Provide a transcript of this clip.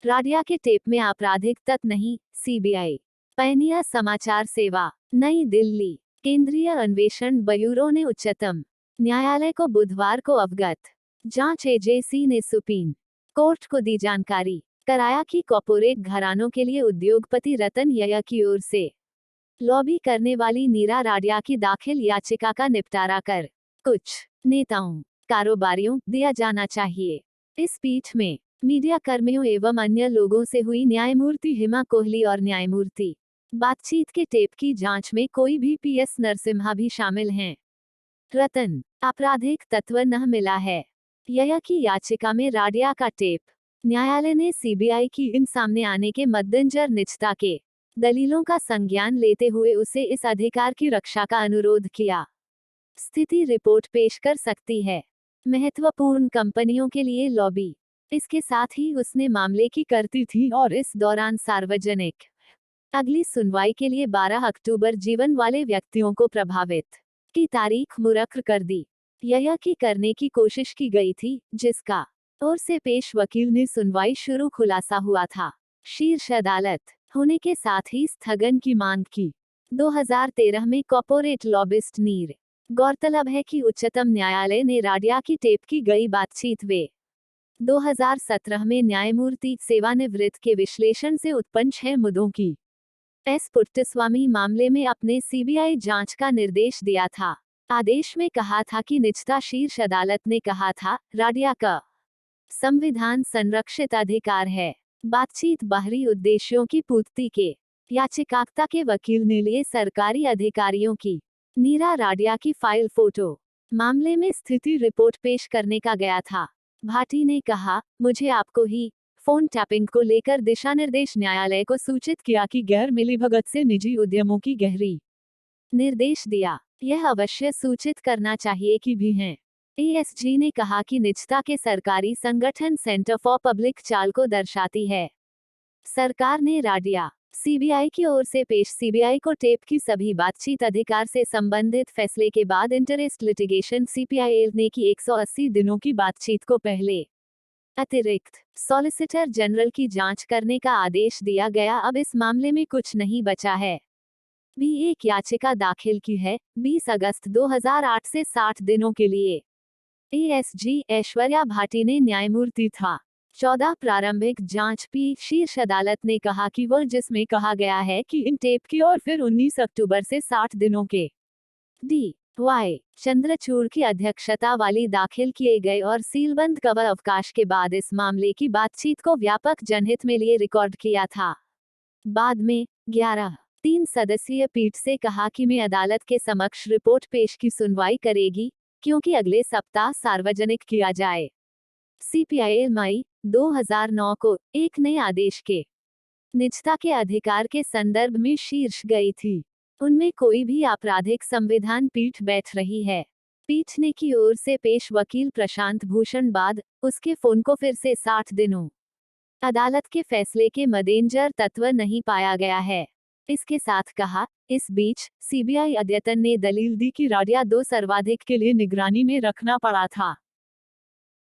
राडिया के टेप में आपराधिक तत्व नहीं, सीबीआई। पहनिया समाचार सेवा, नई दिल्ली। केंद्रीय अन्वेषण ब्यूरो ने उच्चतम न्यायालय को बुधवार को अवगत जांच एजेंसी ने सुप्रीम कोर्ट को दी जानकारी। कराया कि कॉर्पोरेट घरानों के लिए उद्योगपति रतन यया की ओर से लॉबी करने वाली नीरा राडिया की दाखिल याचिका का निपटारा कर कुछ नेताओं, कारोबारियों दिया जाना चाहिए। इस पीठ में मीडिया कर्मियों एवं अन्य लोगों से हुई न्यायमूर्ति हेमा कोहली और न्यायमूर्ति बातचीत के टेप की जांच में कोई भी पीएस नरसिम्हा भी शामिल हैं। रतन आपराधिक तत्व न मिला है। यया की याचिका में राडिया का टेप। न्यायालय ने सीबीआई की इन सामने आने के मद्देनजर निजता के दलीलों का संज्ञान लेते हुए उसे इस अधिकार की रक्षा का अनुरोध किया। स्थिति रिपोर्ट पेश कर सकती है। महत्वपूर्ण कंपनियों के लिए लॉबी। इसके साथ ही उसने मामले की करती थी और इस दौरान सार्वजनिक अगली सुनवाई के लिए 12 अक्टूबर जीवन वाले व्यक्तियों को प्रभावित की तारीख मुरक्र कर दी। यया की करने की कोशिश की गई थी, जिसका ओर से पेश वकील ने सुनवाई शुरू खुलासा हुआ था। शीर्ष अदालत होने के साथ ही स्थगन की मांग की। 2013 में कॉर्पोरेट लॉबिस्ट नीर। गौरतलब है कि उच्चतम न्यायालय ने राडिया की टेप की गई बातचीत वे 2017 में न्यायमूर्ति सेवानिवृत्त के विश्लेषण से उत्पन्न 6 मुद्दों की एस पुट्टस्वामी मामले में अपने सीबीआई जांच का निर्देश दिया था। आदेश में कहा था कि निजता शीर्ष अदालत ने कहा था, राडिया का संविधान संरक्षित अधिकार है। बातचीत बाहरी उद्देश्यों की पूर्ति के याचिकाकर्ता के वकील ने लिए सरकारी अधिकारियों की नीरा राडिया की फाइल फोटो। मामले में स्थिति रिपोर्ट पेश करने का गया था। भाटी ने कहा, मुझे आपको ही फोन टैपिंग को लेकर दिशानिर्देश न्यायालय को सूचित किया कि गैर मिलीभगत से निजी उद्यमों की गहरी निर्देश दिया। यह अवश्य सूचित करना चाहिए कि भी हैं। एएसजी ने कहा कि निजता के सरकारी संगठन सेंटर फॉर पब्लिक चाल को दर्शाती है। सरकार ने राडिया सीबीआई की ओर से पेश सीबीआई को टेप की सभी बातचीत अधिकार से संबंधित फैसले के बाद इंटरेस्ट लिटिगेशन सीपीआईएल ने की 180 दिनों की बातचीत को पहले अतिरिक्त सॉलिसिटर जनरल की जांच करने का आदेश दिया गया। अब इस मामले में कुछ नहीं बचा है। भी एक याचिका दाखिल की है 20 अगस्त 2008 से 60 दिनों के लिए। एएसजी ऐश्वर्या भाटी ने न्यायमूर्ति था। 14 प्रारंभिक जांच पीठ शीर्ष अदालत ने कहा कि वह जिसमें कहा गया है कि इन टेप की और फिर 19 अक्टूबर से 60 दिनों के डी वाई चंद्रचूड़ की अध्यक्षता वाली दाखिल किए गए और सीलबंद कवर अवकाश के बाद इस मामले की बातचीत को व्यापक जनहित में लिए रिकॉर्ड किया था। बाद में 11-3 सदस्यीय पीठ से कहा कि मैं अदालत के समक्ष रिपोर्ट पेश की सुनवाई करेगी, क्योंकि अगले सप्ताह सार्वजनिक किया जाए। सीपीआईएल मई 2009 को एक नए आदेश के निजता के अधिकार के संदर्भ में शीर्ष गई थी। उनमें कोई भी आपराधिक संविधान पीठ बैठ रही है। पीठ ने की ओर से पेश वकील प्रशांत भूषण बाद उसके फोन को फिर से 60 दिनों अदालत के फैसले के मद्देनजर तत्व नहीं पाया गया है। इसके साथ कहा, इस बीच सीबीआई अद्यतन ने दलील दी कि राडिया 2 सर्वाधिक के लिए निगरानी में रखना पड़ा था।